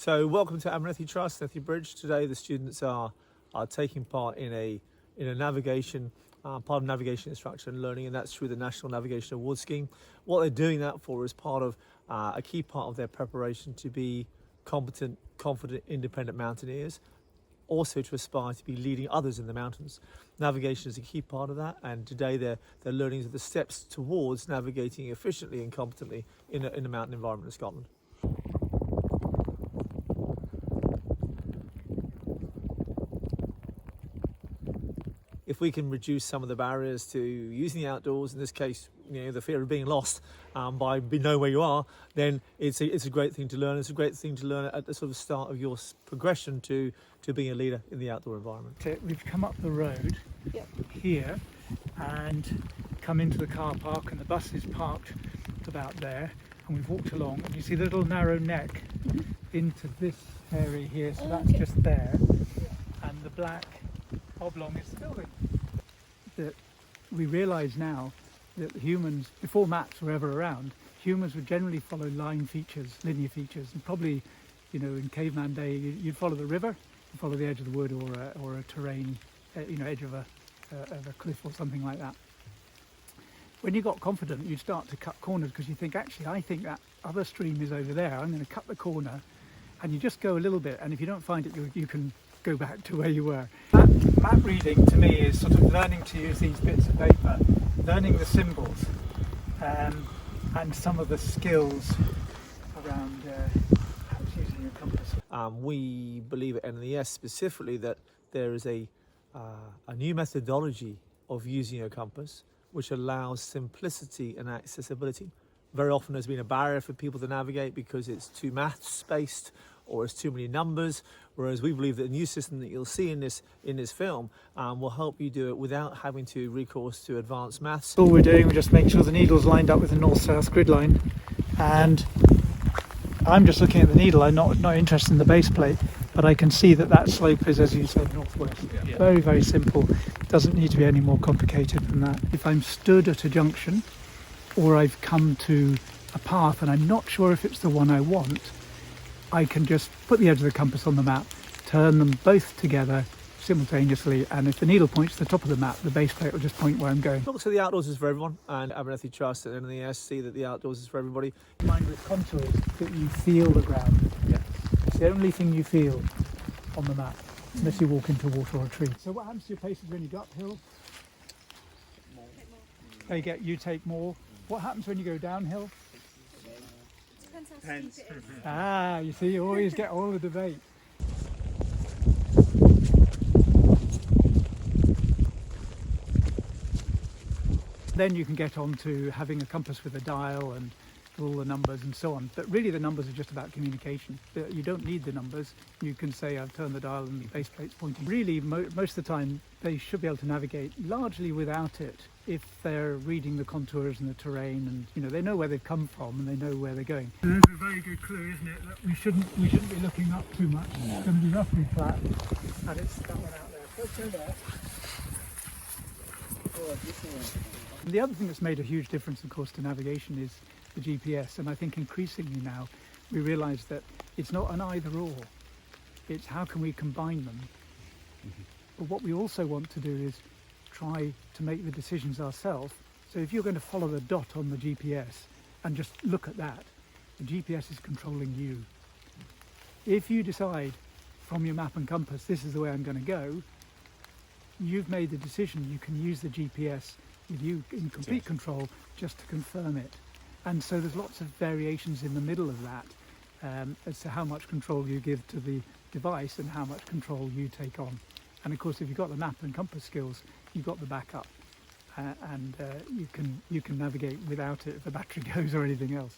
So welcome to Abernethy Trust, Nethy Bridge. Today the students are taking part in a navigation, part of navigation instruction and learning, and that's through the National Navigation Award Scheme. What they're doing that for is part of a key part of their preparation to be competent, confident, independent mountaineers, also to aspire to be leading others in the mountains. Navigation is a key part of that, and today they're learning the steps towards navigating efficiently and competently in a mountain environment in Scotland. If we can reduce some of the barriers to using the outdoors, in this case, the fear of being lost by knowing where you are, then it's a great thing to learn. It's a great thing to learn at the sort of start of your progression to being a leader in the outdoor environment. We've come up the road here and come into the car park, and the bus is parked about there, and we've walked along, and you see the little narrow neck into this area here, so that's just there, and the black oblong is the building. That we realise now that humans, before maps were ever around, humans would generally follow line features, linear features, and probably, in caveman day, you'd follow the river, you'd follow the edge of the wood or a terrain, edge of a cliff or something like that. When you got confident, you'd start to cut corners because you think, actually, I think that other stream is over there. I'm going to cut the corner, and you just go a little bit, and if you don't find it, you can go back to where you were. Map reading to me is sort of learning to use these bits of paper, learning the symbols, and some of the skills around using your compass. We believe at NNAS specifically that there is a new methodology of using a compass which allows simplicity and accessibility. Very often there's been a barrier for people to navigate because it's too maths based or it's too many numbers, whereas we believe that the new system that you'll see in this film will help you do it without having to recourse to advanced maths. All we're doing, we're just making sure the needle's lined up with the north-south grid line, and I'm just looking at the needle. I'm not interested in the base plate, but I can see that slope is, as you said, northwest. Yeah. Very, very simple. Doesn't need to be any more complicated than that. If I'm stood at a junction, or I've come to a path and I'm not sure if it's the one I want, I can just put the edge of the compass on the map, turn them both together simultaneously, and if the needle points to the top of the map, the base plate will just point where I'm going. So the outdoors is for everyone, and Abernethy Trust and NNAS see that the outdoors is for everybody. Mind with contours that you feel the ground. Yeah. It's the only thing you feel on the map, unless you walk into water or a tree. So what happens to your paces when you go uphill? You take more. What happens when you go downhill? Depends how steep it is. You see, you always get all the debate. Then you can get on to having a compass with a dial and all the numbers and so on. But really the numbers are just about communication. You don't need the numbers. You can say, I've turned the dial and the base plate's pointing. Really, most of the time, they should be able to navigate largely without it if they're reading the contours and the terrain, and they know where they've come from and they know where they're going. There's a very good clue, isn't it, that we shouldn't be looking up too much. No. It's going to be roughly flat, and it's that one out there. Let's go there. The other thing that's made a huge difference, of course, to navigation is the GPS, and I think increasingly now we realise that it's not an either or, it's how can we combine them. But what we also want to do is try to make the decisions ourselves. So if you're going to follow the dot on the GPS and just look at that, the GPS is controlling you. If you decide from your map and compass, this is the way I'm going to go, you've made the decision. You can use the GPS with you in complete control just to confirm it. And so there's lots of variations in the middle of that as to how much control you give to the device and how much control you take on. And of course, if you've got the map and compass skills, you've got the backup, and you can navigate without it if the battery goes or anything else.